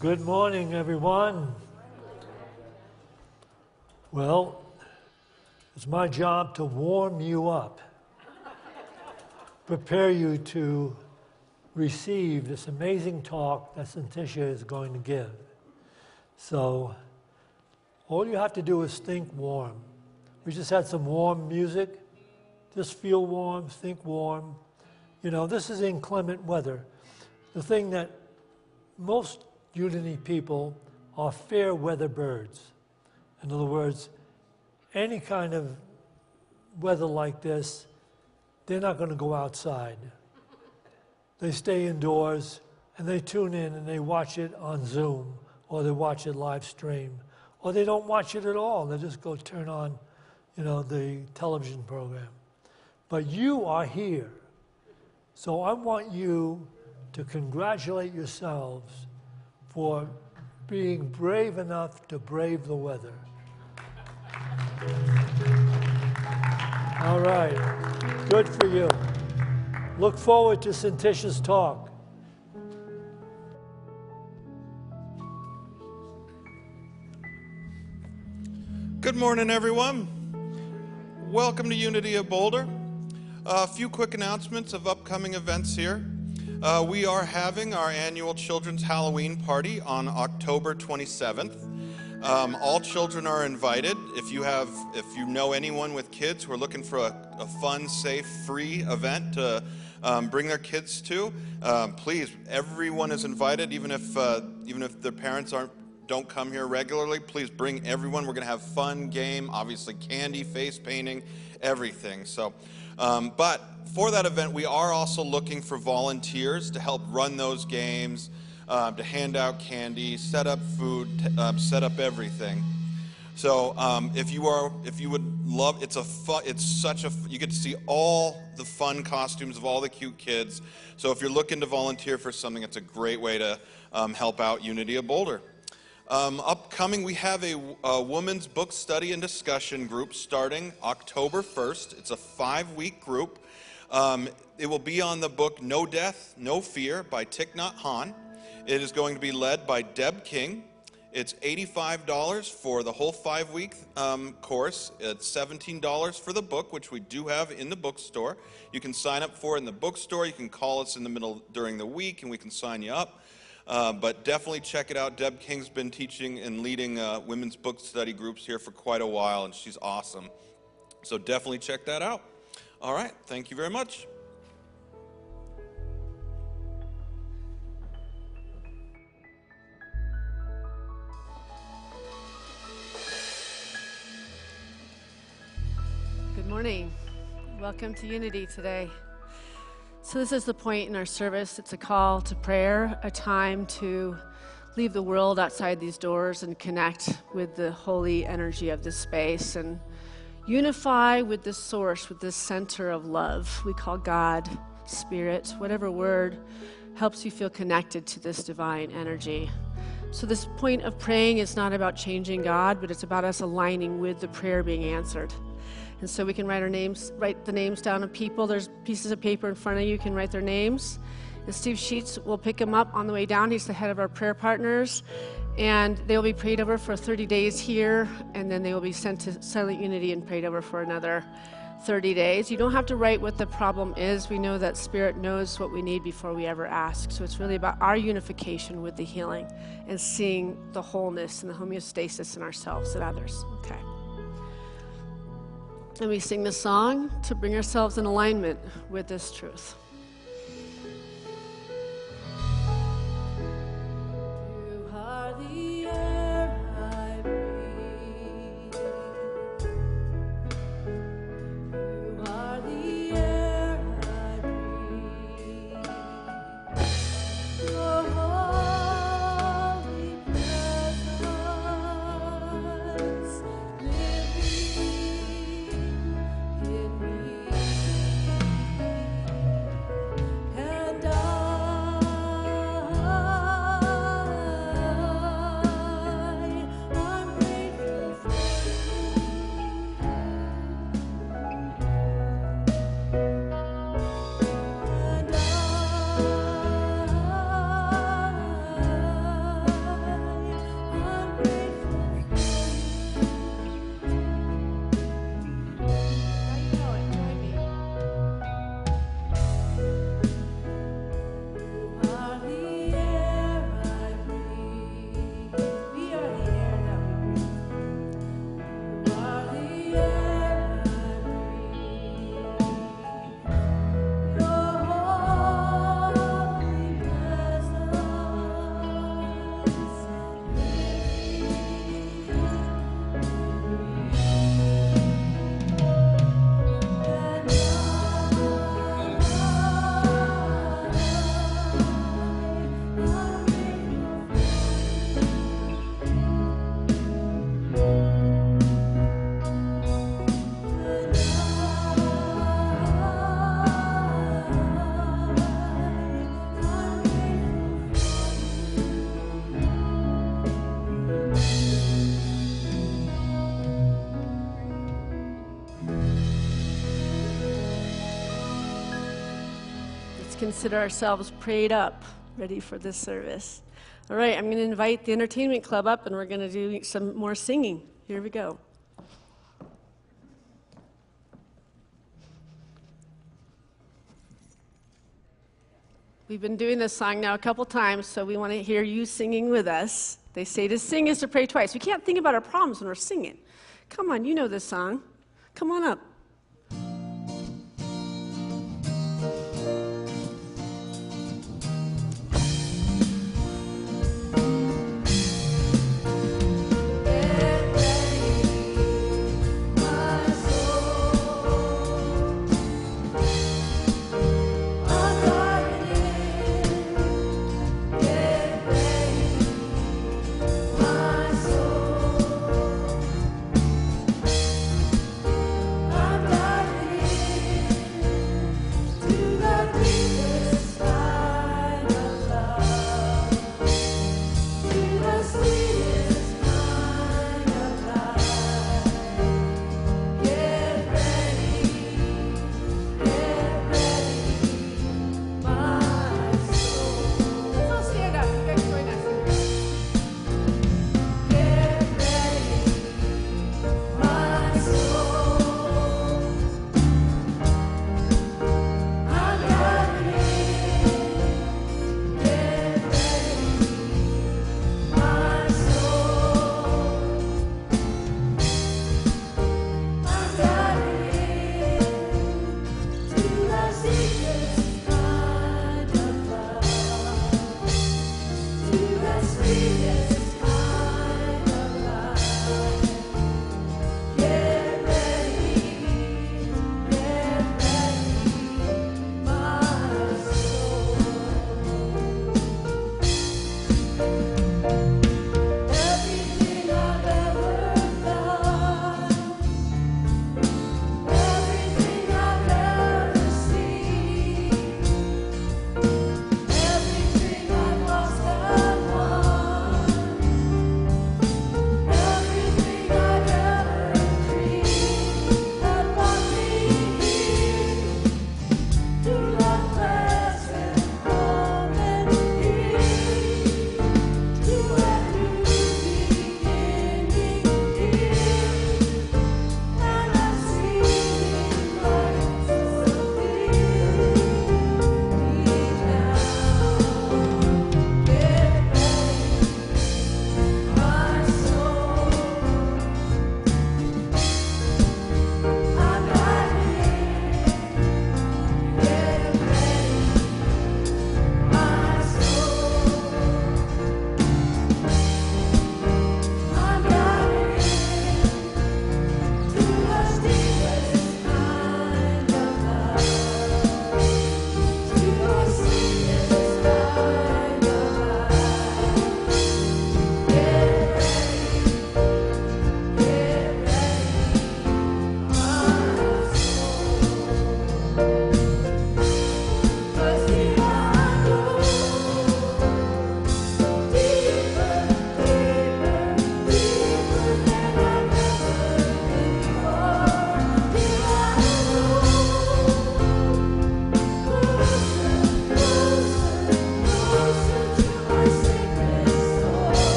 Good morning, everyone. Well, it's my job to warm you up, prepare you to receive this amazing talk that Syntysche is going to give. So, all you have to do is think warm. We just had some warm music. Just feel warm, think warm. You know, this is inclement weather. The thing that most Unity people are fair weather birds. In other words, any kind of weather like this, they're not going to go outside. They stay indoors and they tune in and they watch it on Zoom or they watch it live stream or they don't watch it at all. They just go turn on, the television program. But you are here. So I want you to congratulate yourselves for being brave enough to brave the weather. All right, good for you. Look forward to Syntysche's talk. Good morning, everyone. Welcome to Unity of Boulder. A few quick announcements of upcoming events here. We are having our annual Children's Halloween party on October 27th. All children are invited. If you know anyone with kids who are looking for a fun, safe, free event to bring their kids to, please, everyone is invited. Even if their parents don't come here regularly, please bring everyone. We're going to have fun, game, obviously candy, face painting, everything. So, but for that event, we are also looking for volunteers to help run those games, to hand out candy, set up food, set up everything. So if you would love, you get to see all the fun costumes of all the cute kids. So if you're looking to volunteer for something, it's a great way to help out Unity of Boulder. Upcoming, we have a women's book study and discussion group starting October 1st. It's a 5-week group. It will be on the book No Death, No Fear by Thich Nhat Hanh. It is going to be led by Deb King. It's $85 for the whole 5-week course. It's $17 for the book, which we do have in the bookstore. You can sign up for it in the bookstore. You can call us in the middle during the week, and we can sign you up. But definitely check it out. Deb King's been teaching and leading women's book study groups here for quite a while, and she's awesome. So definitely check that out. All right, thank you very much. Good morning. Welcome to Unity today. So this is the point in our service. It's a call to prayer, a time to leave the world outside these doors and connect with the holy energy of this space and unify with the source, with this center of love we call God, Spirit, whatever word helps you feel connected to this divine energy. So this point of praying is not about changing God, but it's about us aligning with the prayer being answered. And so we can write the names down of people. There's pieces of paper in front of you. You can write their names. And Steve Sheets will pick them up on the way down. He's the head of our prayer partners. And they'll be prayed over for 30 days here. And then they will be sent to Silent Unity and prayed over for another 30 days. You don't have to write what the problem is. We know that Spirit knows what we need before we ever ask. So it's really about our unification with the healing and seeing the wholeness and the homeostasis in ourselves and others. Okay. And we sing the song to bring ourselves in alignment with this truth. You are the air I breathe. You are the air I breathe. Your holy presence living in me. consider ourselves prayed up, ready for this service. All right, I'm going to invite the entertainment club up, and we're going to do some more singing. Here we go. We've been doing this song now a couple times, so we want to hear you singing with us. They say to sing is to pray twice. We can't think about our problems when we're singing. Come on, you know this song. Come on up. I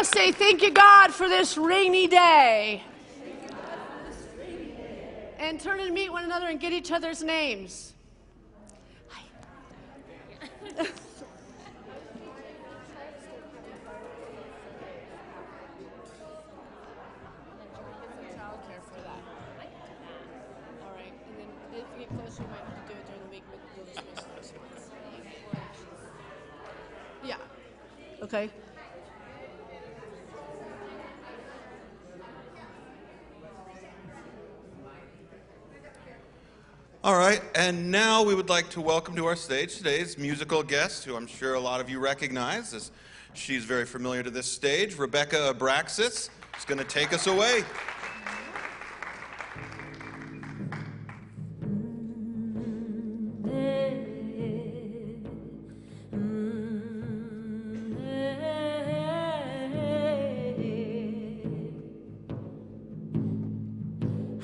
must say, thank you, God, for this rainy day. And turn and meet one another and get each other's names. Hi. All right, and then if you get closer, you might have to do it during the week, but we'll just miss those ones. Yeah. Okay. All right, and now we would like to welcome to our stage today's musical guest, who I'm sure a lot of you recognize, as she's very familiar to this stage. Rebecca Abraxas is going to take us away.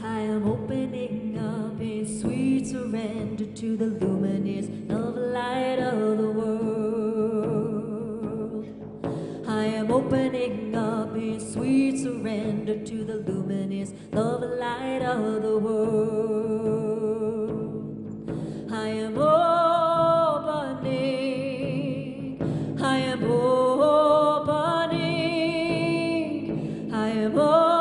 I am opening up in sweet surrender to the luminous love light of the world. I am opening up in sweet surrender to the luminous love light of the world. I am opening, I am opening, I am opening.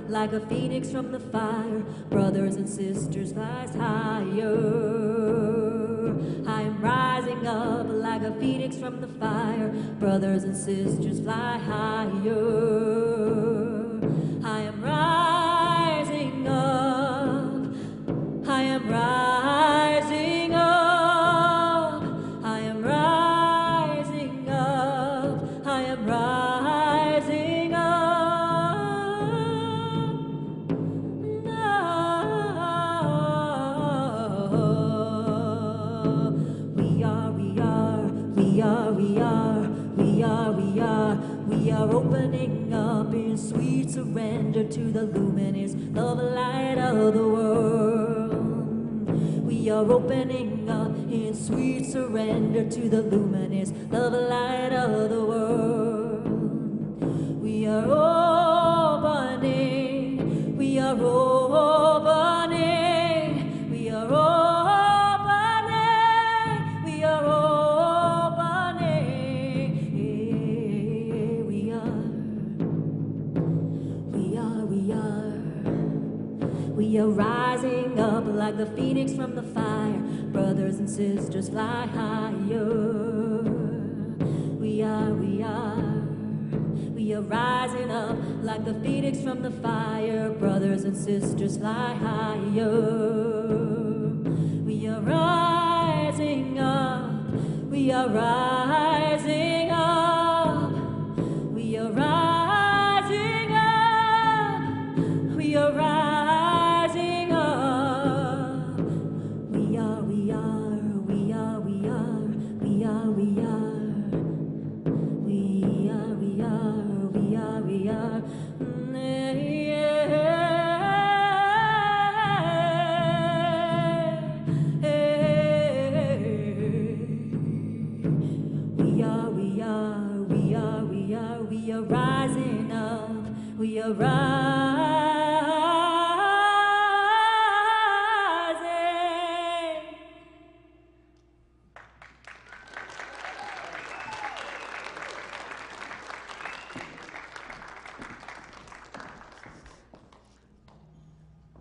Like a phoenix from the fire, brothers and sisters, rise higher. I am rising up like a phoenix from the fire, brothers and sisters, fly higher. I am rising up, I am rising up, I am rising up, I am rising up. We are opening up in sweet surrender to the luminous love light of the world. We are opening up in sweet surrender to the luminous love light of the world. We are opening, we are opening, we are opening, we are opening. We are rising up like the phoenix from the fire, brothers and sisters, fly higher. We are rising up like the phoenix from the fire, brothers and sisters, fly higher. We are rising up, we are rising up, we are rising up, we are rising. We are rising up, we are rising.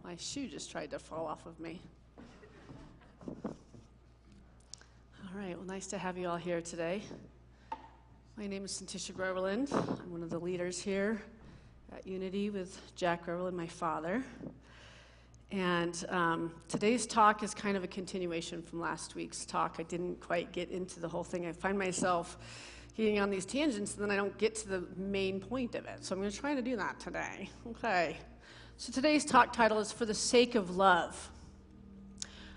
My shoe just tried to fall off of me. All right, well, nice to have you all here today. My name is Syntysche Groverland. I'm one of the leaders here at Unity with Jack Groverland, my father. And today's talk is kind of a continuation from last week's talk. I didn't quite get into the whole thing. I find myself getting on these tangents, and then I don't get to the main point of it. So I'm going to try to do that today. Okay. So today's talk title is For the Sake of Love,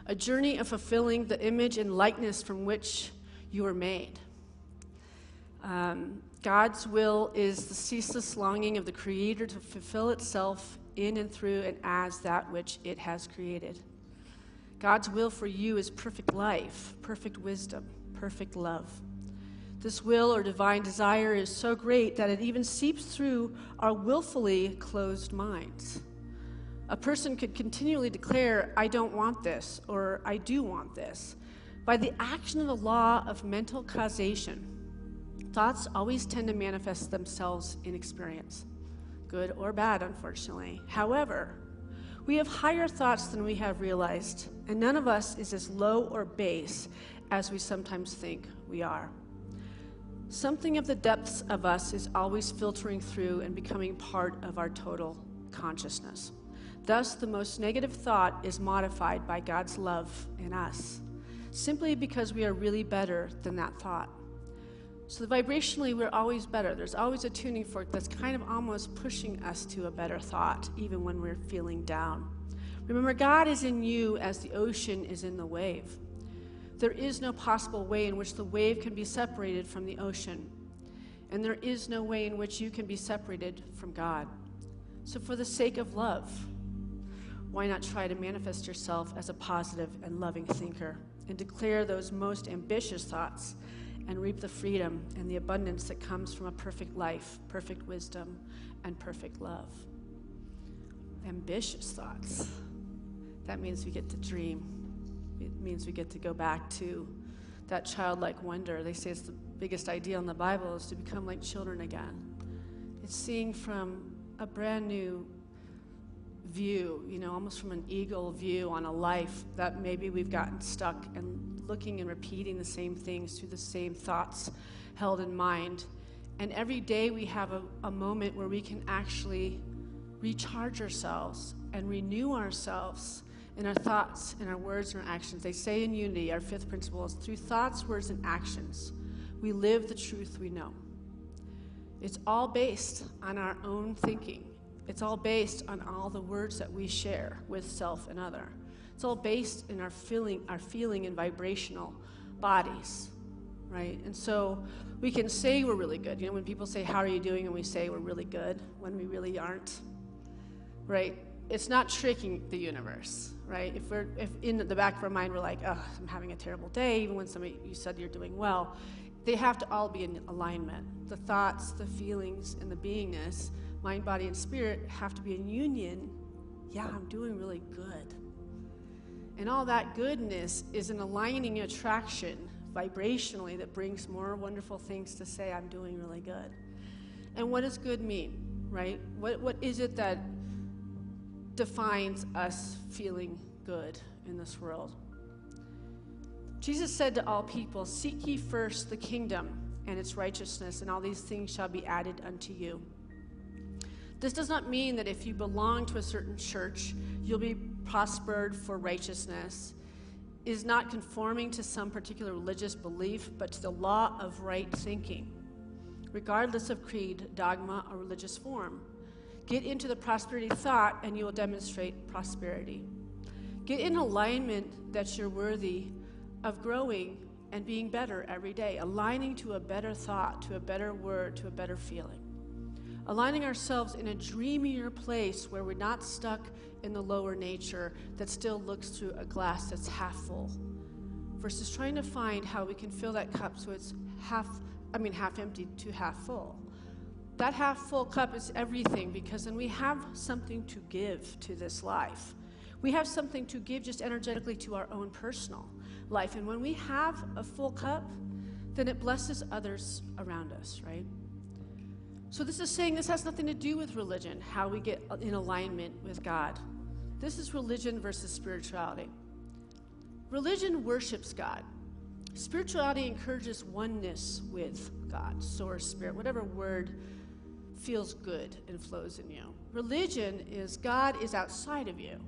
a journey of fulfilling the image and likeness from which you were made. God's will is the ceaseless longing of the Creator to fulfill itself in and through and as that which it has created. God's will for you is perfect life, perfect wisdom, perfect love. This will or divine desire is so great that it even seeps through our willfully closed minds. A person could continually declare, I don't want this, or I do want this. By the action of the law of mental causation, thoughts always tend to manifest themselves in experience, good or bad, unfortunately. However, we have higher thoughts than we have realized, and none of us is as low or base as we sometimes think we are. Something of the depths of us is always filtering through and becoming part of our total consciousness. Thus, the most negative thought is modified by God's love in us, simply because we are really better than that thought. So vibrationally, we're always better. There's always a tuning fork that's kind of almost pushing us to a better thought, even when we're feeling down. Remember, God is in you as the ocean is in the wave. There is no possible way in which the wave can be separated from the ocean, and there is no way in which you can be separated from God. So for the sake of love, why not try to manifest yourself as a positive and loving thinker and declare those most ambitious thoughts and reap the freedom and the abundance that comes from a perfect life, perfect wisdom, and perfect love. Ambitious thoughts. That means we get to dream. It means we get to go back to that childlike wonder. They say it's the biggest ideal in the Bible is to become like children again. It's seeing from a brand new view, almost from an eagle view on a life that maybe we've gotten stuck and looking and repeating the same things through the same thoughts held in mind. And every day we have a moment where we can actually recharge ourselves and renew ourselves in our thoughts, in our words, and our actions. They say in Unity, our fifth principle is through thoughts, words, and actions, we live the truth we know. It's all based on our own thinking. It's all based on all the words that we share with self and other. It's all based in our feeling and vibrational bodies, right? And so we can say we're really good. When people say, how are you doing? And we say we're really good when we really aren't, right? It's not tricking the universe, right? If in the back of our mind we're like, oh, I'm having a terrible day, even when you said you're doing well, they have to all be in alignment. The thoughts, the feelings, and the beingness, mind, body, and spirit have to be in union. Yeah, I'm doing really good. And all that goodness is an aligning attraction vibrationally that brings more wonderful things to say, I'm doing really good. And what does good mean, right? What is it that defines us feeling good in this world? Jesus said to all people, seek ye first the kingdom and its righteousness, and all these things shall be added unto you. This does not mean that if you belong to a certain church, you'll be prospered for righteousness. It is not conforming to some particular religious belief, but to the law of right thinking, regardless of creed, dogma, or religious form. Get into the prosperity thought, and you will demonstrate prosperity. Get in alignment that you're worthy of growing and being better every day, aligning to a better thought, to a better word, to a better feeling. Aligning ourselves in a dreamier place where we're not stuck in the lower nature that still looks through a glass that's half full, versus trying to find how we can fill that cup so it's half empty to half full. That half full cup is everything, because then we have something to give to this life. We have something to give just energetically to our own personal life. And when we have a full cup, then it blesses others around us, right? So this is saying this has nothing to do with religion, how we get in alignment with God. This is religion versus spirituality. Religion worships God. Spirituality encourages oneness with God, source, spirit, whatever word feels good and flows in you. Religion is God is outside of you.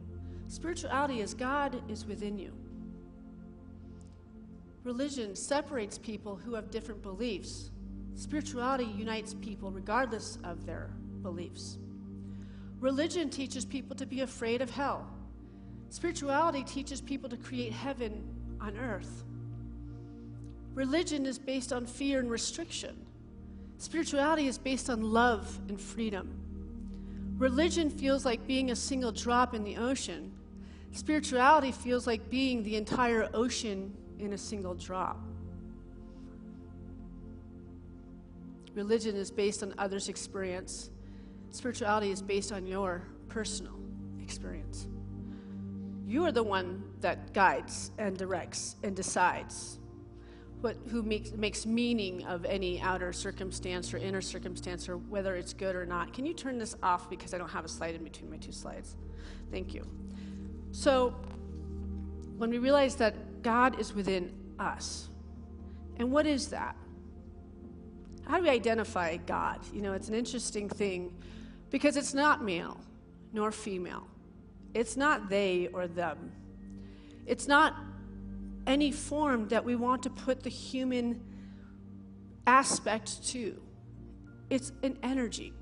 Spirituality is God is within you. Religion separates people who have different beliefs. Spirituality unites people regardless of their beliefs. Religion teaches people to be afraid of hell. Spirituality teaches people to create heaven on earth. Religion is based on fear and restriction. Spirituality is based on love and freedom. Religion feels like being a single drop in the ocean. Spirituality feels like being the entire ocean in a single drop. Religion is based on others' experience. Spirituality is based on your personal experience. You are the one that guides and directs and decides who makes meaning of any outer circumstance or inner circumstance, or whether it's good or not. Can you turn this off, because I don't have a slide in between my two slides? Thank you. So when we realize that God is within us, and what is that? How do we identify God? You know, it's an interesting thing, because it's not male nor female. It's not they or them. It's not any form that we want to put the human aspect to. It's an energy.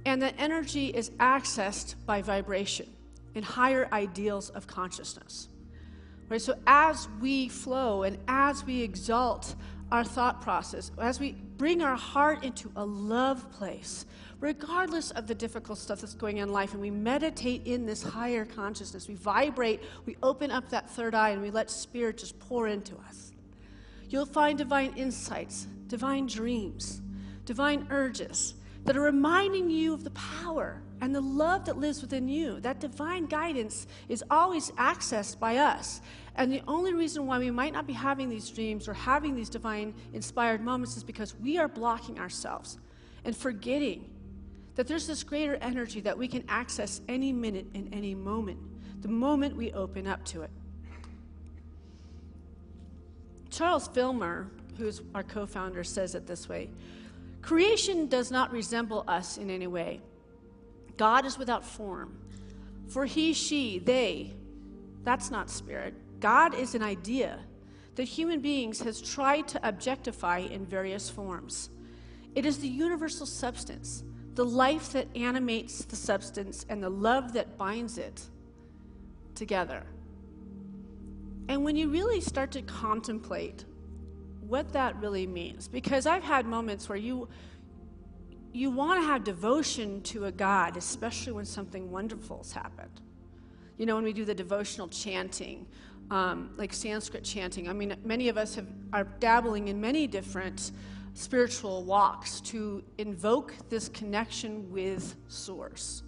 And that energy is accessed by vibration and higher ideals of consciousness. Right? So as we flow and as we exalt our thought process, as we bring our heart into a love place, regardless of the difficult stuff that's going on in life, and we meditate in this higher consciousness, we vibrate, we open up that third eye, and we let spirit just pour into us. You'll find divine insights, divine dreams, divine urges that are reminding you of the power and the love that lives within you. That divine guidance is always accessed by us. And the only reason why we might not be having these dreams or having these divine inspired moments is because we are blocking ourselves and forgetting that there's this greater energy that we can access any minute and any moment, the moment we open up to it. Charles Filmer, who's our co-founder, says it this way: creation does not resemble us in any way. God is without form. For he, she, they, that's not spirit. God is an idea that human beings has tried to objectify in various forms. It is the universal substance, the life that animates the substance, and the love that binds it together. And when you really start to contemplate what that really means, because I've had moments where you want to have devotion to a God, especially when something wonderful has happened. You know, when we do the devotional chanting, like Sanskrit chanting. I mean, many of us are dabbling in many different spiritual walks to invoke this connection with Source.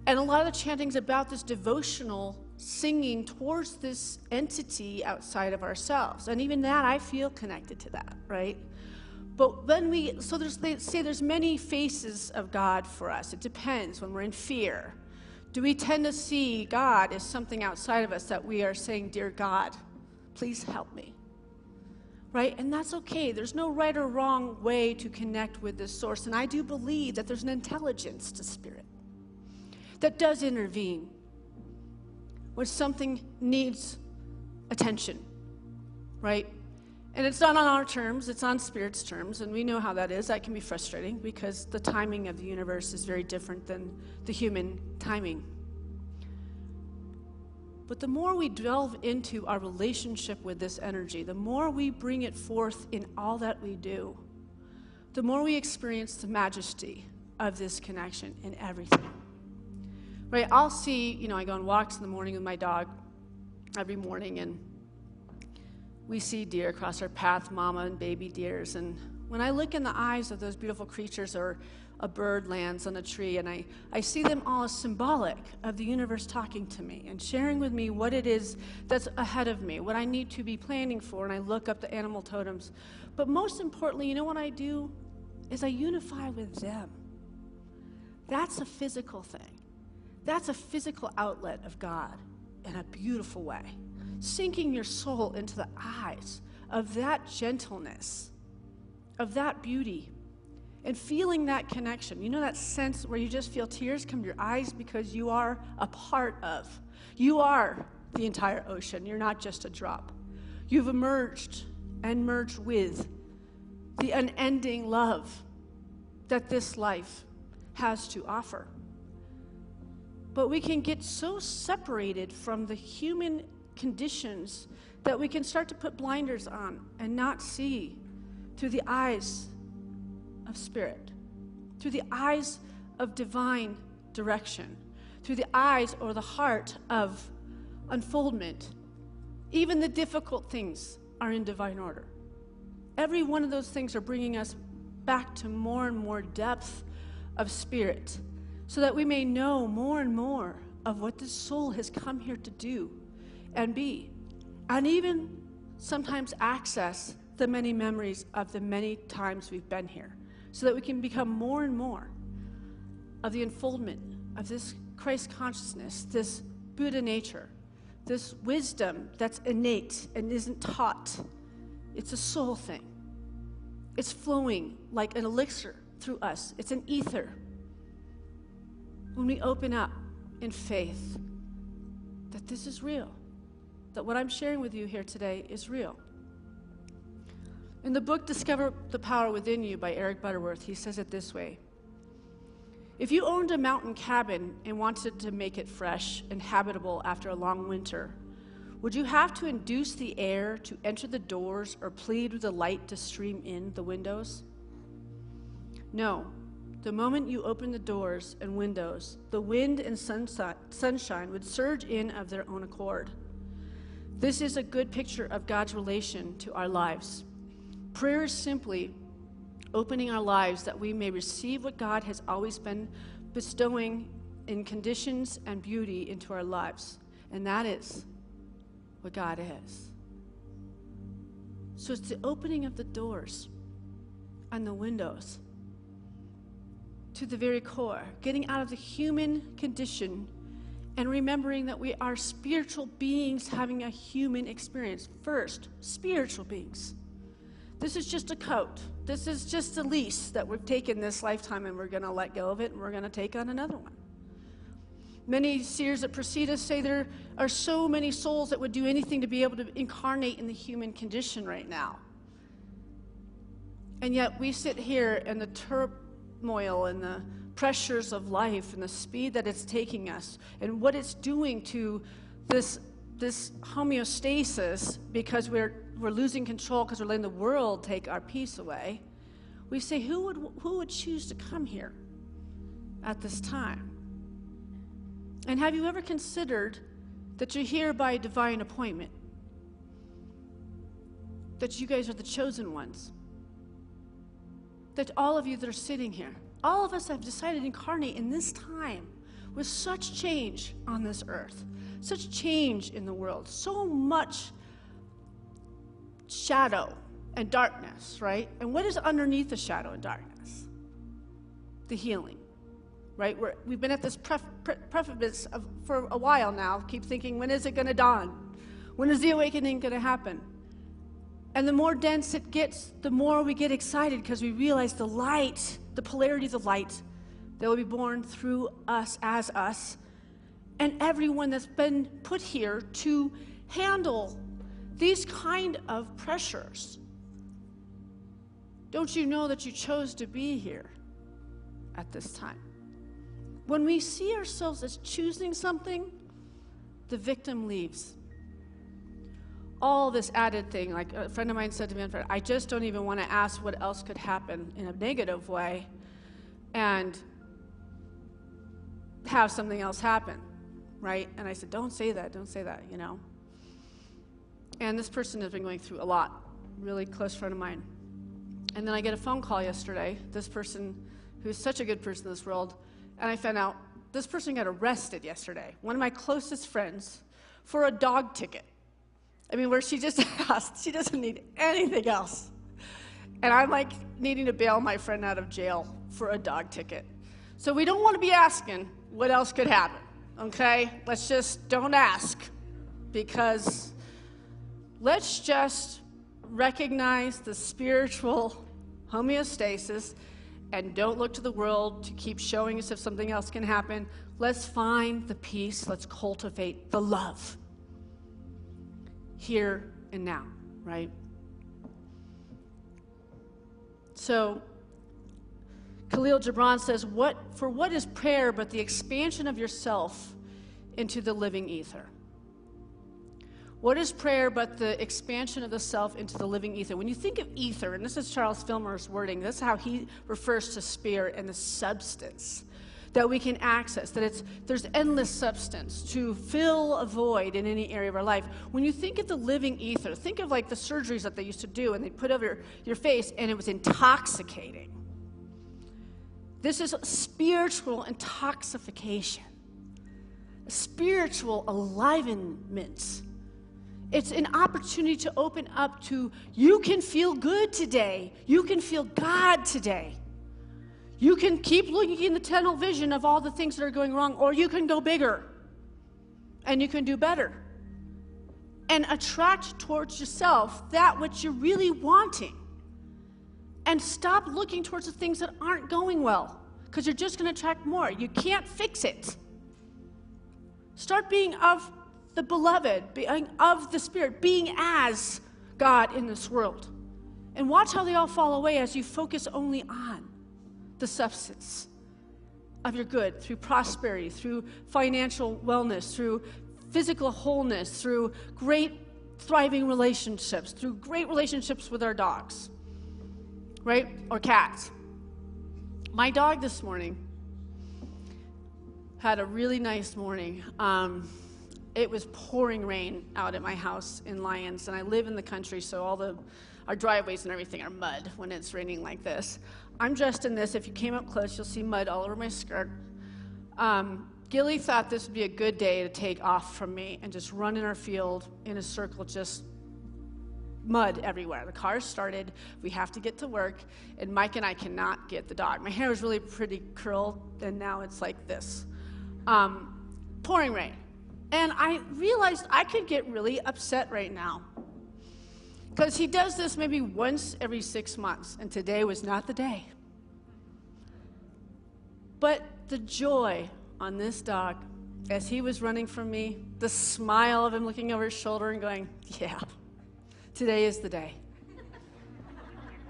And a lot of the chanting's about this devotional singing towards this entity outside of ourselves. And even that, I feel connected to that, right? But then they say there's many faces of God for us. It depends. When we're in fear, do we tend to see God as something outside of us that we are saying, dear God, please help me, right? And that's okay. There's no right or wrong way to connect with this source. And I do believe that there's an intelligence to spirit that does intervene when something needs attention, right? And it's not on our terms, it's on Spirit's terms, and we know how that is. That can be frustrating because the timing of the universe is very different than the human timing. But the more we delve into our relationship with this energy, the more we bring it forth in all that we do, the more we experience the majesty of this connection in everything. Right? I'll see, I go on walks in the morning with my dog every morning, and we see deer across our path, mama and baby deers. And when I look in the eyes of those beautiful creatures, or a bird lands on a tree, and I see them all as symbolic of the universe talking to me and sharing with me what it is that's ahead of me, what I need to be planning for, and I look up the animal totems. But most importantly, you know what I do? Is I unify with them. That's a physical thing. That's a physical outlet of God in a beautiful way. Sinking your soul into the eyes of that gentleness, of that beauty, and feeling that connection. You know that sense where you just feel tears come to your eyes because you are a part of. You are the entire ocean. You're not just a drop. You've emerged and merged with the unending love that this life has to offer. But we can get so separated from the human conditions that we can start to put blinders on and not see through the eyes of spirit, through the eyes of divine direction, through the eyes or the heart of unfoldment. Even the difficult things are in divine order. Every one of those things are bringing us back to more and more depth of spirit, so that we may know more and more of what this soul has come here to do and be, and even sometimes access the many memories of the many times we've been here, so that we can become more and more of the unfoldment of this Christ consciousness, this Buddha nature, this wisdom that's innate and isn't taught. It's a soul thing. It's flowing like an elixir through us. It's an ether. When we open up in faith that this is real, that what I'm sharing with you here today is real. In the book Discover the Power Within You by Eric Butterworth, he says it this way: if you owned a mountain cabin and wanted to make it fresh and habitable after a long winter, would you have to induce the air to enter the doors or plead with the light to stream in the windows? No. The moment you open the doors and windows, the wind and sunshine would surge in of their own accord. This is a good picture of God's relation to our lives. Prayer is simply opening our lives that we may receive what God has always been bestowing in conditions and beauty into our lives. And that is what God is. So it's the opening of the doors and the windows to the very core, getting out of the human condition and remembering that we are spiritual beings having a human experience. First, spiritual beings. This is just a coat. This is just a lease that we've taken this lifetime, and we're going to let go of it, and we're going to take on another one. Many seers that precede us say there are so many souls that would do anything to be able to incarnate in the human condition right now. And yet we sit here in the turmoil and the pressures of life and the speed that it's taking us and what it's doing to this homeostasis, because we're losing control because we're letting the world take our peace away. We say, who would choose to come here at this time? And have you ever considered that you're here by divine appointment? That you guys are the chosen ones? That all of you that are sitting here, all of us have decided to incarnate in this time with such change on this earth, such change in the world, so much shadow and darkness, right? And what is underneath the shadow and darkness? The healing, right? We've been at this precipice for a while now, keep thinking, when is it going to dawn? When is the awakening going to happen? And the more dense it gets, the more we get excited because we realize the light, the polarity of the light that will be born through us as us, and everyone that's been put here to handle these kind of pressures. Don't you know that you chose to be here at this time? When we see ourselves as choosing something, the victim leaves. All this added thing, like a friend of mine said to me, I just don't even want to ask what else could happen in a negative way and have something else happen, right? And I said, don't say that, you know. And this person has been going through a lot, really close friend of mine. And then I get a phone call yesterday, this person who's such a good person in this world, and I found out this person got arrested yesterday, one of my closest friends, for a dog ticket. I mean, where she just asked, she doesn't need anything else. And I'm like needing to bail my friend out of jail for a dog ticket. So we don't want to be asking what else could happen, okay? Let's just don't ask, because let's just recognize the spiritual homeostasis and don't look to the world to keep showing us if something else can happen. Let's find the peace. Let's cultivate the love here and now, right? So Khalil Gibran says, what is prayer but the expansion of yourself into the living ether? What is prayer but the expansion of the self into the living ether? When you think of ether, and this is Charles Fillmore's wording, this is how he refers to spirit and the substance that we can access, that there's endless substance to fill a void in any area of our life. When you think of the living ether, think of like the surgeries that they used to do and they put over your face and it was intoxicating. This is spiritual intoxication, spiritual alivenment. It's an opportunity to open up to, you can feel good today. You can feel God today. You can keep looking in the tunnel vision of all the things that are going wrong, or you can go bigger and you can do better and attract towards yourself that which you're really wanting. And stop looking towards the things that aren't going well, because you're just going to attract more. You can't fix it. Start being of the beloved, being of the Spirit, being as God in this world. And watch how they all fall away as you focus only on the substance of your good, through prosperity, through financial wellness, through physical wholeness, through great thriving relationships, through great relationships with our dogs, right? Or cats. My dog this morning had a really nice morning. It was pouring rain out at my house in Lyons, and I live in the country, so our driveways and everything are mud when it's raining like this. I'm dressed in this. If you came up close, you'll see mud all over my skirt. Gilly thought this would be a good day to take off from me and just run in our field in a circle, just mud everywhere. The car started. We have to get to work, and Mike and I cannot get the dog. My hair was really pretty curled, and now it's like this. Pouring rain. And I realized I could get really upset right now, because he does this maybe once every 6 months, and today was not the day. But the joy on this dog, as he was running from me, the smile of him looking over his shoulder and going, yeah, today is the day.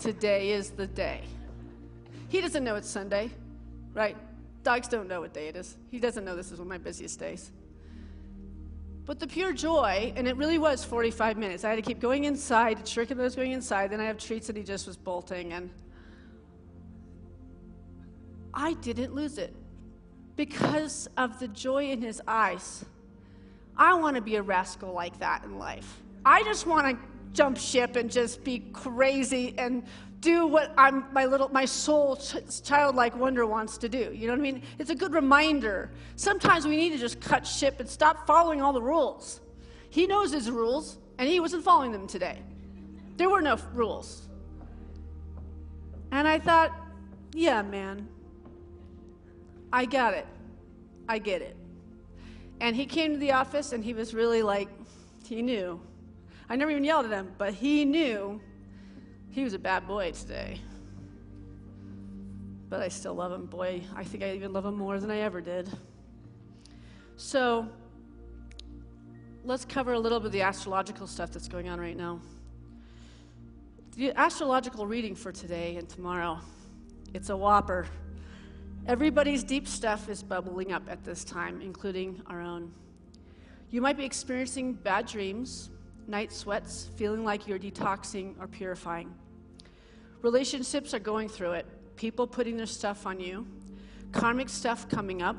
Today is the day. He doesn't know it's Sunday, right? Dogs don't know what day it is. He doesn't know this is one of my busiest days. But the pure joy, and it really was 45 minutes. I had to keep going inside, tricking those going inside. Then I have treats that he just was bolting, and I didn't lose it because of the joy in his eyes. I want to be a rascal like that in life. I just want to jump ship and just be crazy and do what my soul childlike wonder wants to do. You know what I mean? It's a good reminder. Sometimes we need to just cut ship and stop following all the rules. He knows his rules, and he wasn't following them today. There were no rules. And I thought, yeah, man, I got it. I get it. And he came to the office, and he was really like, he knew. I never even yelled at him, but he knew he was a bad boy today. But I still love him. Boy, I think I even love him more than I ever did. So let's cover a little bit of the astrological stuff that's going on right now. The astrological reading for today and tomorrow, it's a whopper. Everybody's deep stuff is bubbling up at this time, including our own. You might be experiencing bad dreams, night sweats, feeling like you're detoxing or purifying. Relationships are going through it. People putting their stuff on you. Karmic stuff coming up.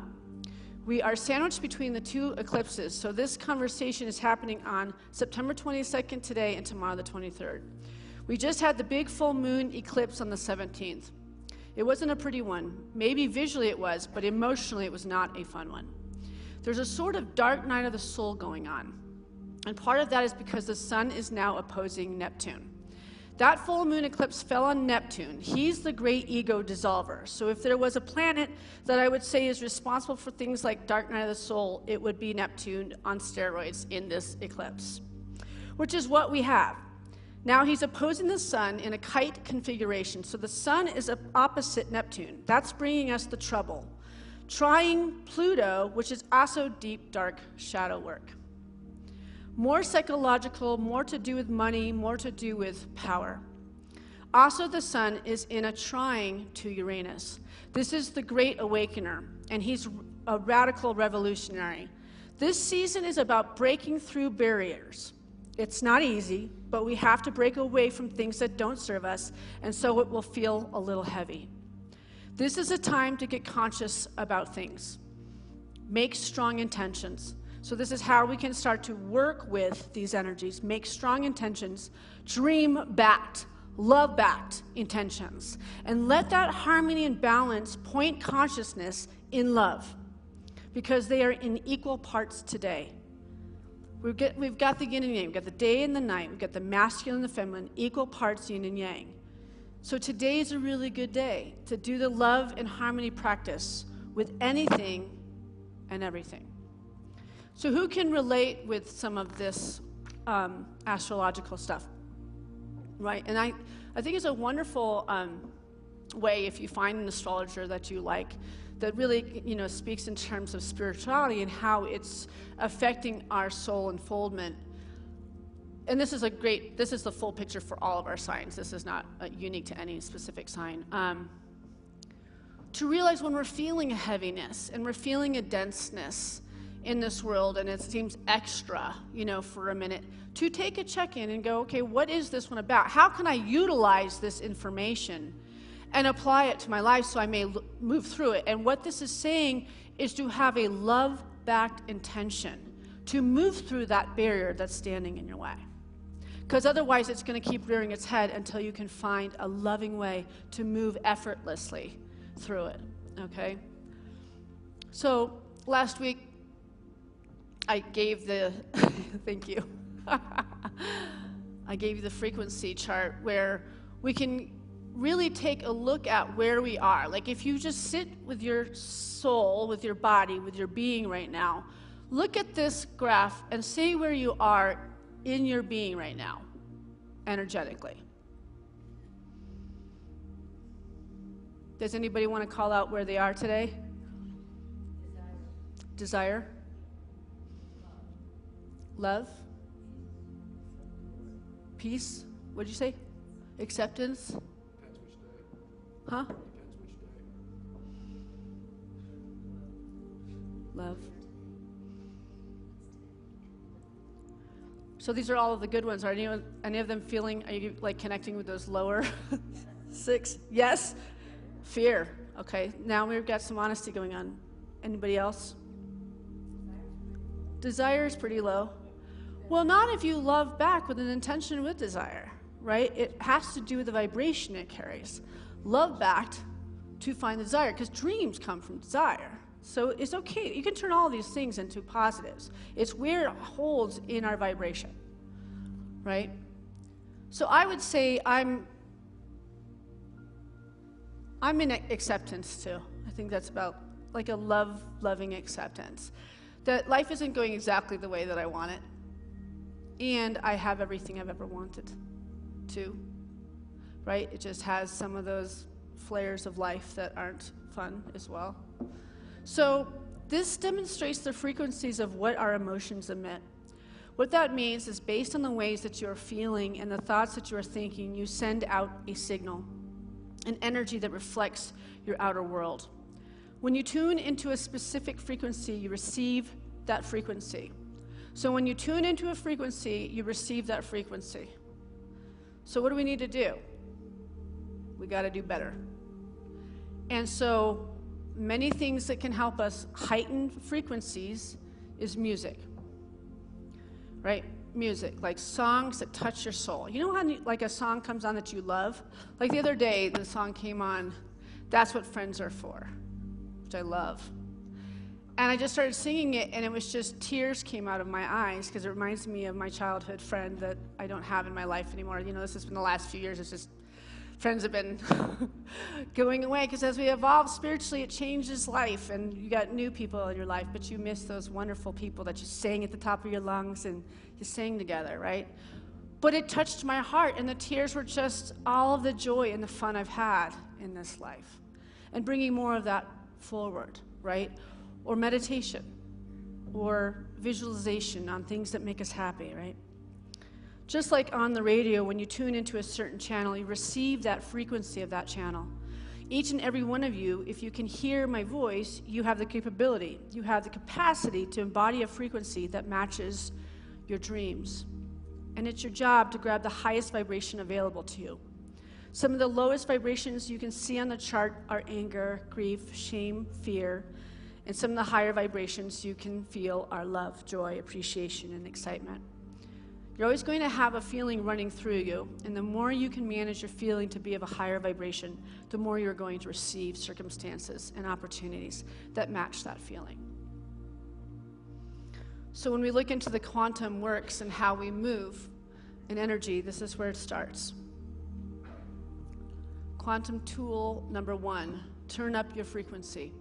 We are sandwiched between the two eclipses, so this conversation is happening on September 22nd today and tomorrow the 23rd. We just had the big full moon eclipse on the 17th. It wasn't a pretty one. Maybe visually it was, but emotionally it was not a fun one. There's a sort of dark night of the soul going on. And part of that is because the sun is now opposing Neptune. That full moon eclipse fell on Neptune. He's the great ego dissolver. So if there was a planet that I would say is responsible for things like dark night of the soul, it would be Neptune on steroids in this eclipse, which is what we have. Now he's opposing the sun in a kite configuration. So the sun is opposite Neptune. That's bringing us the trouble. Trying Pluto, which is also deep, dark shadow work. More psychological, more to do with money, more to do with power. Also, the sun is in a trine to Uranus. This is the great awakener, and he's a radical revolutionary. This season is about breaking through barriers. It's not easy, but we have to break away from things that don't serve us, and so it will feel a little heavy. This is a time to get conscious about things. Make strong intentions. So this is how we can start to work with these energies. Make strong intentions, dream-backed, love-backed intentions, and let that harmony and balance point consciousness in love, because they are in equal parts today. We've got the yin and yang, we've got the day and the night, we've got the masculine and the feminine, equal parts yin and yang. So today is a really good day to do the love and harmony practice with anything and everything. So who can relate with some of this astrological stuff, right? And I think it's a wonderful way, if you find an astrologer that you like, that really, speaks in terms of spirituality and how it's affecting our soul unfoldment. And this is the full picture for all of our signs. This is not unique to any specific sign. To realize when we're feeling a heaviness and we're feeling a denseness in this world and it seems extra, for a minute, to take a check-in and go, okay, what is this one about? How can I utilize this information and apply it to my life so I may move through it? And what this is saying is to have a love-backed intention to move through that barrier that's standing in your way. Because otherwise it's going to keep rearing its head until you can find a loving way to move effortlessly through it, okay? So last week I gave the, thank you. I gave you the frequency chart where we can really take a look at where we are. Like if you just sit with your soul, with your body, with your being right now, look at this graph and see where you are in your being right now, energetically. Does anybody want to call out where they are today? Desire. Love. Peace. What'd you say? Acceptance. Depends which day. Huh? Depends which day. Love. So these are all of the good ones. Are any of them feeling, are you like connecting with those lower 6? Yes? Fear. Okay, now we've got some honesty going on. Anybody else? Desire is pretty low. Well, not if you love back with an intention with desire, right? It has to do with the vibration it carries. Love backed to find the desire, because dreams come from desire. So it's okay. You can turn all of these things into positives. It's where it holds in our vibration, right? So I would say I'm in acceptance too. I think that's about like a loving acceptance. That life isn't going exactly the way that I want it. And I have everything I've ever wanted to, right? It just has some of those flares of life that aren't fun as well. So this demonstrates the frequencies of what our emotions emit. What that means is based on the ways that you're feeling and the thoughts that you're thinking, you send out a signal, an energy that reflects your outer world. When you tune into a specific frequency, you receive that frequency. So when you tune into a frequency, you receive that frequency. So what do we need to do? We got to do better. And so many things that can help us heighten frequencies is music, right? Music, like songs that touch your soul. You know how like a song comes on that you love? Like the other day, the song came on, That's What Friends Are For, which I love. And I just started singing it, and it was just tears came out of my eyes, because it reminds me of my childhood friend that I don't have in my life anymore. You know, this has been the last few years. It's just friends have been going away, because as we evolve spiritually, it changes life, and you got new people in your life, but you miss those wonderful people that you sang at the top of your lungs and you sang together, right? But it touched my heart, and the tears were just all of the joy and the fun I've had in this life, and bringing more of that forward, right? Or meditation, or visualization on things that make us happy, right? Just like on the radio, when you tune into a certain channel, you receive that frequency of that channel. Each and every one of you, if you can hear my voice, you have the capability, you have the capacity to embody a frequency that matches your dreams. and it's your job to grab the highest vibration available to you. Some of the lowest vibrations you can see on the chart are anger, grief, shame, fear, and some of the higher vibrations you can feel are love, joy, appreciation, and excitement. You're always going to have a feeling running through you, and the more you can manage your feeling to be of a higher vibration, the more you're going to receive circumstances and opportunities that match that feeling. So when we look into the quantum works and how we move in energy, this is where it starts. Quantum tool number 1, turn up your frequency.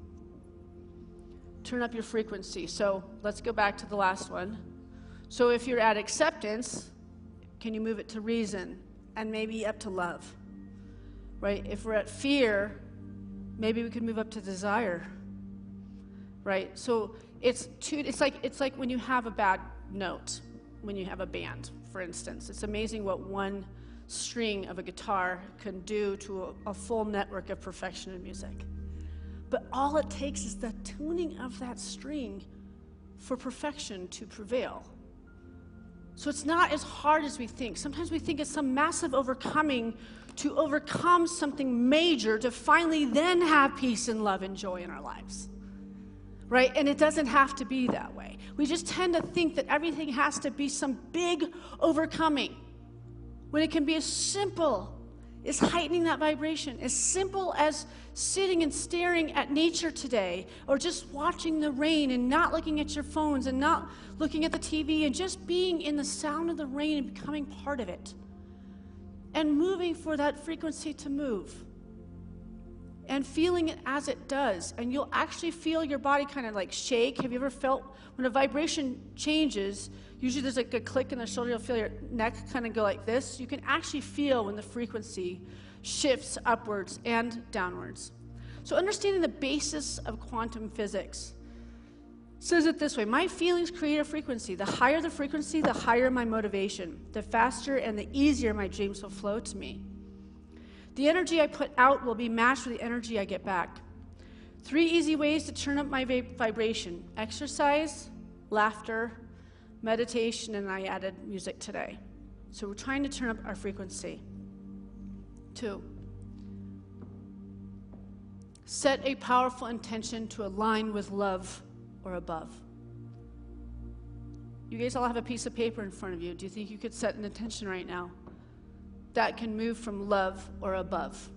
Turn up your frequency. So let's go back to the last one. So if you're at acceptance, can you move it to reason and maybe up to love? Right? If we're at fear, maybe we could move up to desire. Right? So it's like when you have a bad note, when you have a band, for instance. It's amazing what one string of a guitar can do to a full network of perfection in music. But all it takes is the tuning of that string for perfection to prevail. So it's not as hard as we think. Sometimes we think it's some massive overcoming to overcome something major to finally then have peace and love and joy in our lives. Right? And it doesn't have to be that way. We just tend to think that everything has to be some big overcoming, when it can be as simple as heightening that vibration, as simple as sitting and staring at nature today, or just watching the rain and not looking at your phones and not looking at the TV and just being in the sound of the rain and becoming part of it. And moving for that frequency to move. And feeling it as it does. And you'll actually feel your body kind of like shake. Have you ever felt when a vibration changes, usually there's like a click in the shoulder, you'll feel your neck kind of go like this. You can actually feel when the frequency shifts upwards and downwards. So understanding the basis of quantum physics says it this way: my feelings create a frequency. The higher the frequency, the higher my motivation. The faster and the easier my dreams will flow to me. The energy I put out will be matched with the energy I get back. 3 easy ways to turn up my vibration: exercise, laughter, meditation, and I added music today. So we're trying to turn up our frequency. 2, set a powerful intention to align with love or above. You guys all have a piece of paper in front of you. Do you think you could set an intention right now that can move from love or above?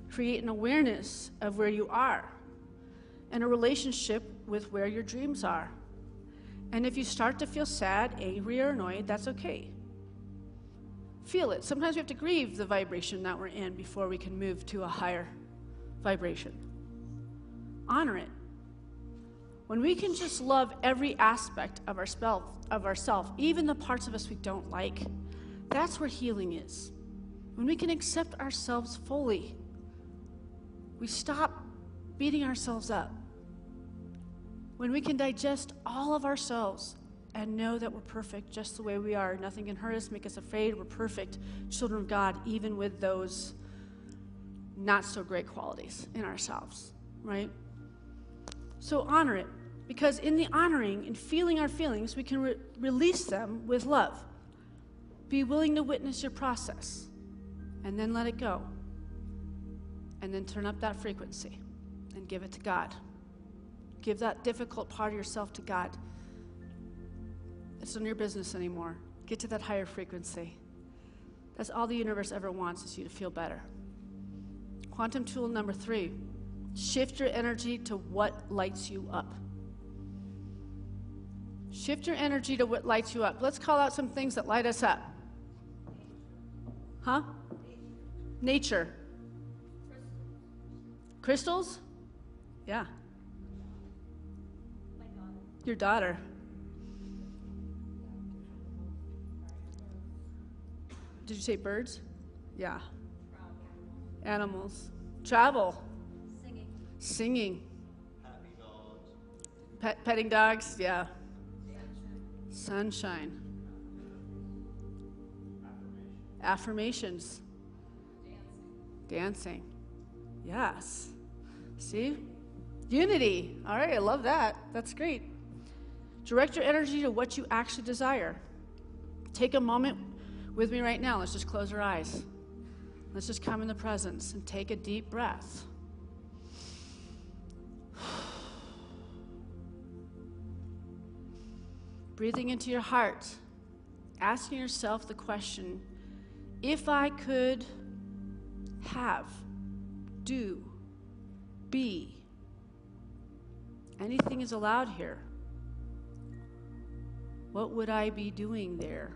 Create an awareness of where you are and a relationship with where your dreams are. And if you start to feel sad, angry, or annoyed, that's okay. Feel it. Sometimes we have to grieve the vibration that we're in before we can move to a higher vibration. Honor it. When we can just love every aspect of ourselves, even the parts of us we don't like, that's where healing is. When we can accept ourselves fully, we stop beating ourselves up. When we can digest all of ourselves and know that we're perfect just the way we are, nothing can hurt us, make us afraid, we're perfect children of God, even with those not so great qualities in ourselves, right? So honor it, because in the honoring and feeling our feelings, we can release them with love. Be willing to witness your process, and then let it go. And then turn up that frequency and give it to God. Give that difficult part of yourself to God. It's none of your business anymore. Get to that higher frequency. That's all the universe ever wants, is you to feel better. Quantum tool number 3, shift your energy to what lights you up. Shift your energy to what lights you up. Let's call out some things that light us up. Huh? Nature. Crystals? Yeah. Your daughter. Did you say birds? Yeah. Animals. Travel. Singing. Petting dogs, yeah. Sunshine. Affirmations. Dancing. Yes. See? Unity. All right, I love that. That's great. Direct your energy to what you actually desire. Take a moment with me right now. Let's just close our eyes. Let's just come in the presence and take a deep breath. Breathing into your heart, asking yourself the question, if I could have, do, be, anything is allowed here, what would I be doing there?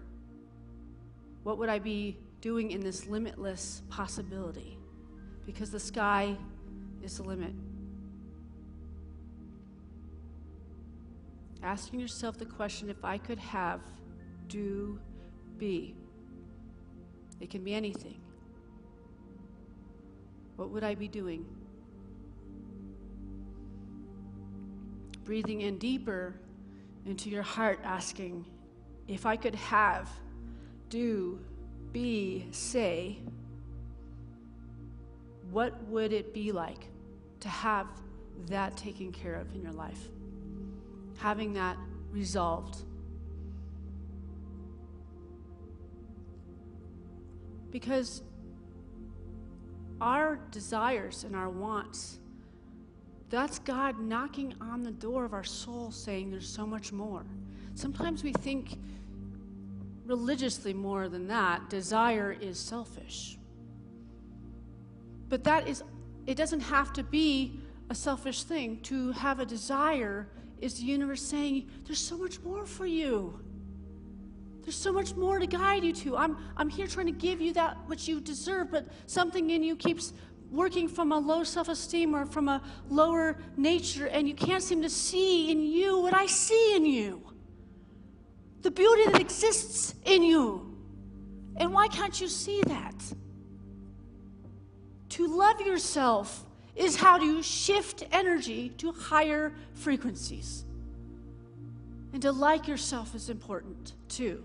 What would I be doing in this limitless possibility? Because the sky is the limit. Asking yourself the question, if I could have, do, be. It can be anything. What would I be doing? Breathing in deeper into your heart, asking, if I could have, do, be, say, what would it be like to have that taken care of in your life? Having that resolved. Because our desires and our wants, that's God knocking on the door of our soul saying there's so much more. Sometimes we think religiously more than that. Desire is selfish. But it doesn't have to be a selfish thing. To have a desire is the universe saying, there's so much more for you. There's so much more to guide you to. I'm here trying to give you that which you deserve, but something in you keeps working from a low self-esteem or from a lower nature, and you can't seem to see in you what I see in you. The beauty that exists in you. And why can't you see that? To love yourself is how to shift energy to higher frequencies. And to like yourself is important too.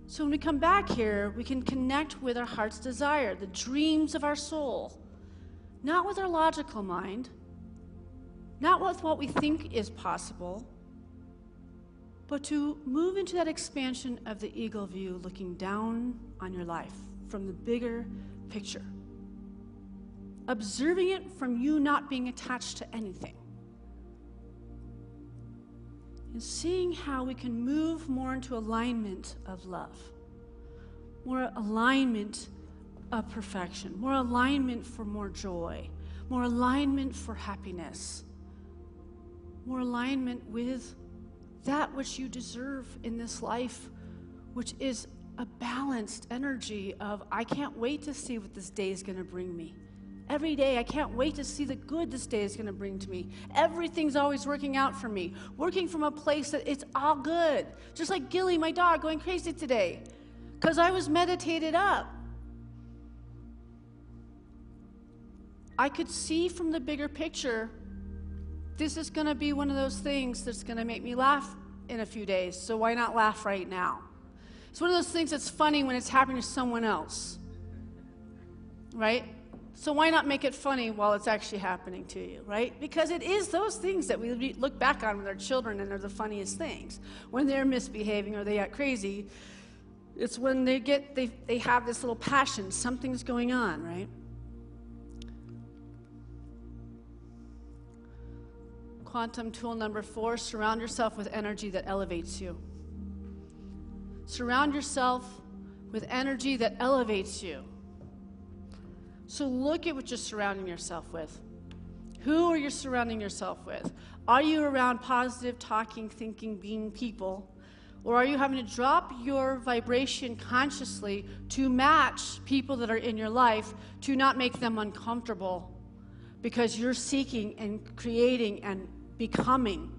So when we come back here, we can connect with our heart's desire, the dreams of our soul. Not with our logical mind, not with what we think is possible, but to move into that expansion of the eagle view, looking down on your life from the bigger picture. Observing it from you not being attached to anything. And seeing how we can move more into alignment of love. More alignment of perfection. More alignment for more joy. More alignment for happiness. More alignment with that which you deserve in this life, which is a balanced energy of, I can't wait to see what this day is going to bring me. Every day, I can't wait to see the good this day is going to bring to me. Everything's always working out for me. Working from a place that it's all good. Just like Gilly, my dog, going crazy today. Because I was meditated up. I could see from the bigger picture, this is going to be one of those things that's going to make me laugh in a few days. So why not laugh right now? It's one of those things that's funny when it's happening to someone else. Right? So why not make it funny while it's actually happening to you, right? Because it is those things that we look back on with our children and they're the funniest things. When they're misbehaving or they act crazy, it's when they have this little passion, something's going on, right? Quantum tool number 4, surround yourself with energy that elevates you. Surround yourself with energy that elevates you. So look at what you're surrounding yourself with. Who are you surrounding yourself with? Are you around positive, talking, thinking, being people? Or are you having to drop your vibration consciously to match people that are in your life to not make them uncomfortable because you're seeking and creating and becoming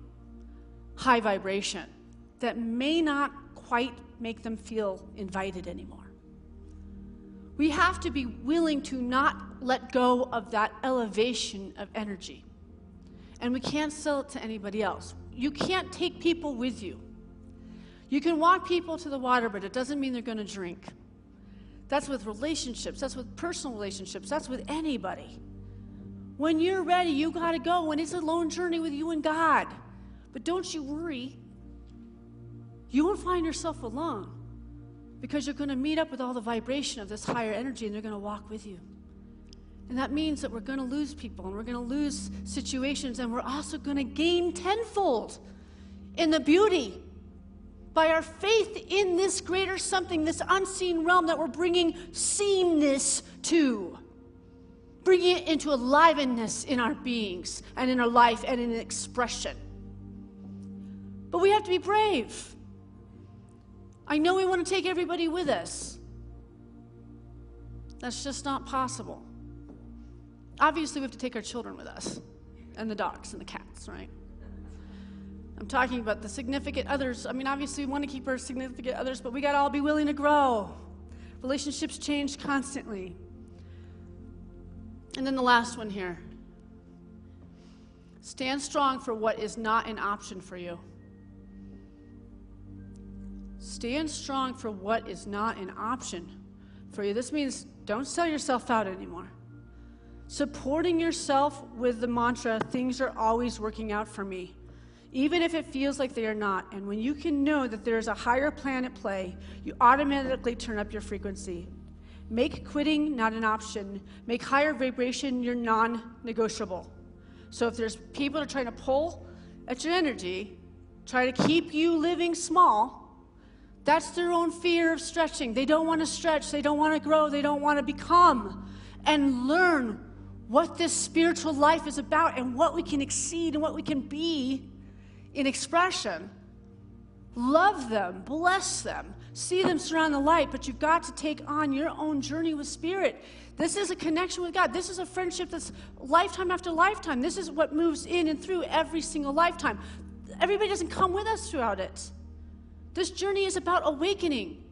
high vibration that may not quite make them feel invited anymore? We have to be willing to not let go of that elevation of energy. And we can't sell it to anybody else. You can't take people with you. You can walk people to the water, but it doesn't mean they're going to drink. That's with relationships. That's with personal relationships. That's with anybody. When you're ready, you got to go, and it's a lone journey with you and God. But don't you worry. You won't find yourself alone, because you're going to meet up with all the vibration of this higher energy, and they're going to walk with you. And that means that we're going to lose people, and we're going to lose situations, and we're also going to gain tenfold in the beauty by our faith in this greater something, this unseen realm that we're bringing seenness to, bringing it into aliveness in our beings and in our life and in expression. But we have to be brave. I know we want to take everybody with us. That's just not possible. Obviously, we have to take our children with us, and the dogs and the cats, right? I'm talking about the significant others. I mean, obviously, we want to keep our significant others, but we got to all be willing to grow. Relationships change constantly. And then the last one here. Stand strong for what is not an option for you. Stand strong for what is not an option for you. This means don't sell yourself out anymore. Supporting yourself with the mantra, things are always working out for me, even if it feels like they are not. And when you can know that there is a higher plan at play, you automatically turn up your frequency. Make quitting not an option. Make higher vibration your non-negotiable. So if there's people that are trying to pull at your energy, try to keep you living small, that's their own fear of stretching. They don't want to stretch. They don't want to grow. They don't want to become and learn what this spiritual life is about and what we can exceed and what we can be in expression. Love them, bless them, see them surround the light, but you've got to take on your own journey with Spirit. This is a connection with God. This is a friendship that's lifetime after lifetime. This is what moves in and through every single lifetime. Everybody doesn't come with us throughout it. This journey is about awakening.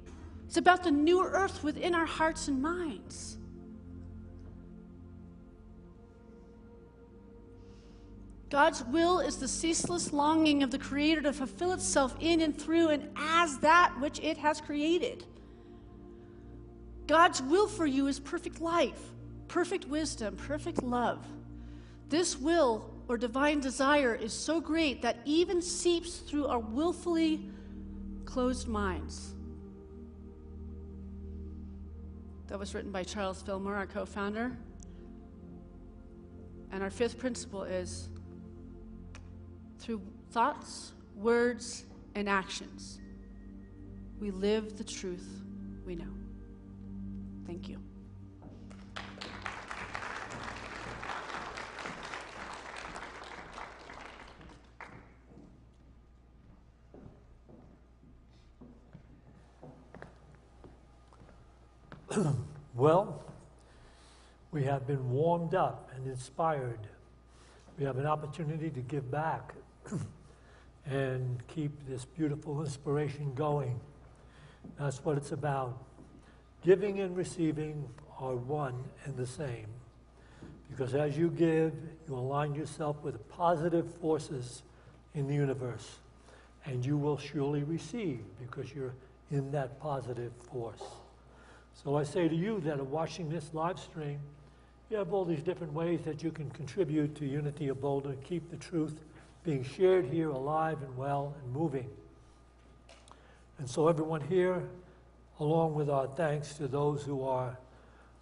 It's about the new earth within our hearts and minds. God's will is the ceaseless longing of the Creator to fulfill itself in and through and as that which it has created. God's will for you is perfect life, perfect wisdom, perfect love. This will or divine desire is so great that even seeps through our willfully closed minds. That was written by Charles Fillmore, our co-founder. And our fifth principle is, through thoughts, words, and actions, we live the truth we know. Thank you. Well, we have been warmed up and inspired. We have an opportunity to give back and keep this beautiful inspiration going. That's what it's about. Giving and receiving are one and the same. Because as you give, you align yourself with positive forces in the universe. And you will surely receive because you're in that positive force. So I say to you that are watching this live stream, you have all these different ways that you can contribute to Unity of Boulder, keep the truth being shared here alive and well and moving. And so everyone here, along with our thanks to those who are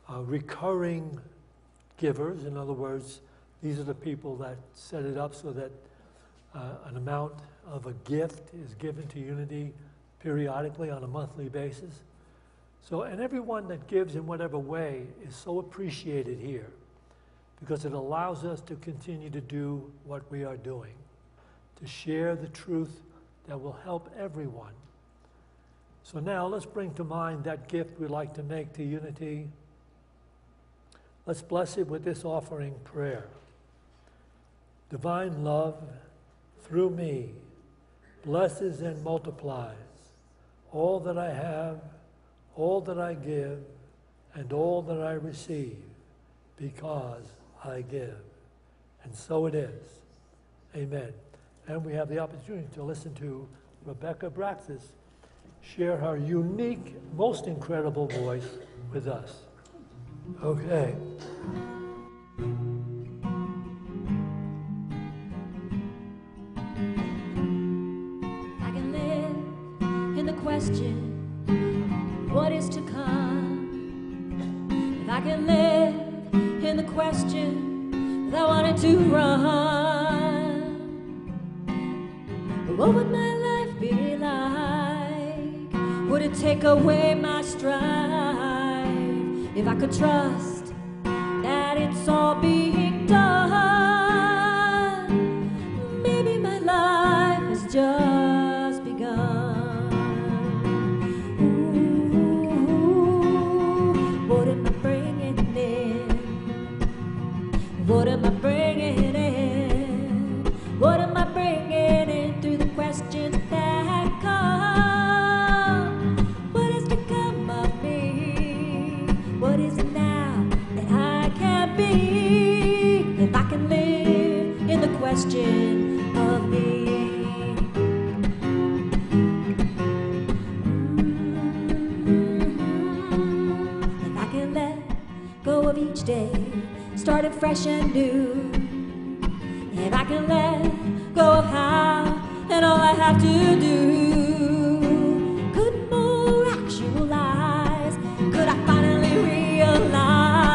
recurring givers, in other words, these are the people that set it up so that an amount of a gift is given to Unity periodically on a monthly basis. So, and everyone that gives in whatever way is so appreciated here because it allows us to continue to do what we are doing, to share the truth that will help everyone. So now let's bring to mind that gift we'd like to make to Unity. Let's bless it with this offering prayer. Divine love, through me, blesses and multiplies all that I have, all that I give, and all that I receive, because I give. And so it is. Amen. And we have the opportunity to listen to Rebecca Braxis share her unique, most incredible voice with with us. Okay. I can live in the question, what is to come? If I can live in the question that I wanted to run, what would my life be like? Would it take away my strife? If I could trust that it's all being done, maybe my life has just begun. Ooh, what am I bringing in? What am I bringing in? What am I bringing in through the questions that come? What is to come of me? What is it now that I can be? If I can live in the question of me. If I can let go of each day, started fresh and new. If I can let go of how and all I have to do, could more actualize, could I finally realize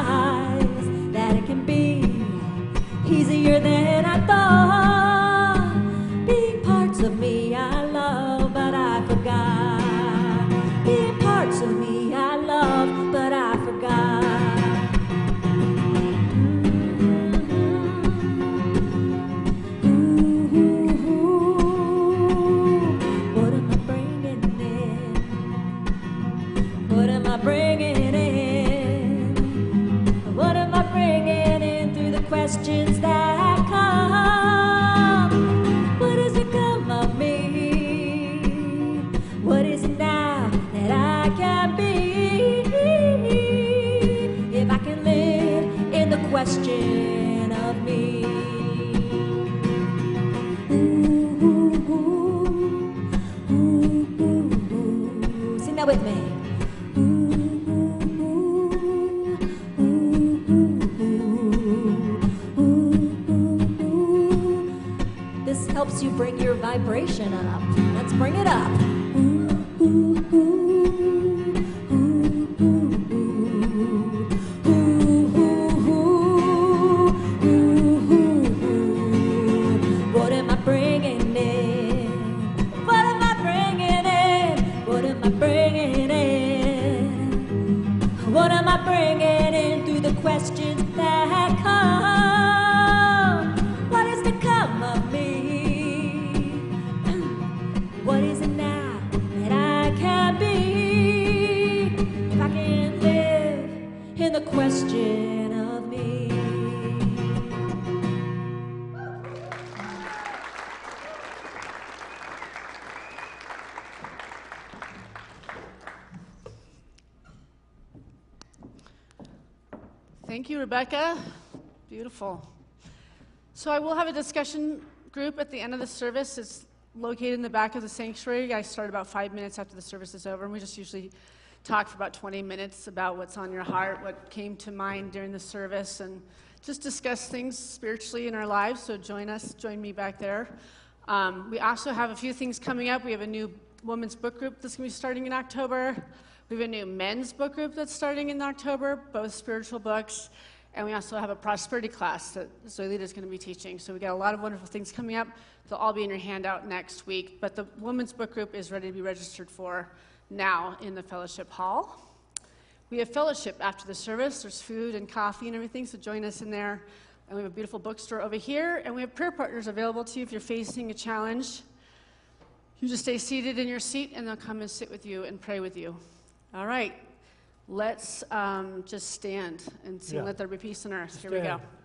that it can be easier than I thought? Being parts of me I love, but I forgot. Being parts of me I love, but I forgot. What am I bringing in? What am I bringing in? What am I bringing in through the questions that come? What is to come of me? What is it now that I can be? If I can live in the question of me. Sing that with me. This helps you bring your vibration up. Let's bring it up. What am I bringing in? What am I bringing in? What am I bringing in? What am I bringing in through the questions that come? What is to come of me? What is it now that I can be? If I can live in the question of me. Thank you, Rebecca. Beautiful. So I will have a discussion group at the end of the service. It's located in the back of the sanctuary. I start about 5 minutes after the service is over, and we just usually talk for about 20 minutes about what's on your heart, what came to mind during the service, and just discuss things spiritually in our lives. So join me back there. We also have a few things coming up. We have a new women's book group that's going to be starting in October. We have a new men's book group that's starting in October, both spiritual books. And we also have a prosperity class that Zoilita is going to be teaching. So we got a lot of wonderful things coming up. They'll all be in your handout next week. But the women's book group is ready to be registered for now in the fellowship hall. We have fellowship after the service. There's food and coffee and everything, so join us in there. And we have a beautiful bookstore over here. And we have prayer partners available to you if you're facing a challenge. You just stay seated in your seat, and they'll come and sit with you and pray with you. All right, let's just stand and sing Yeah. Let There Be Peace on Earth. Here we go. Stand.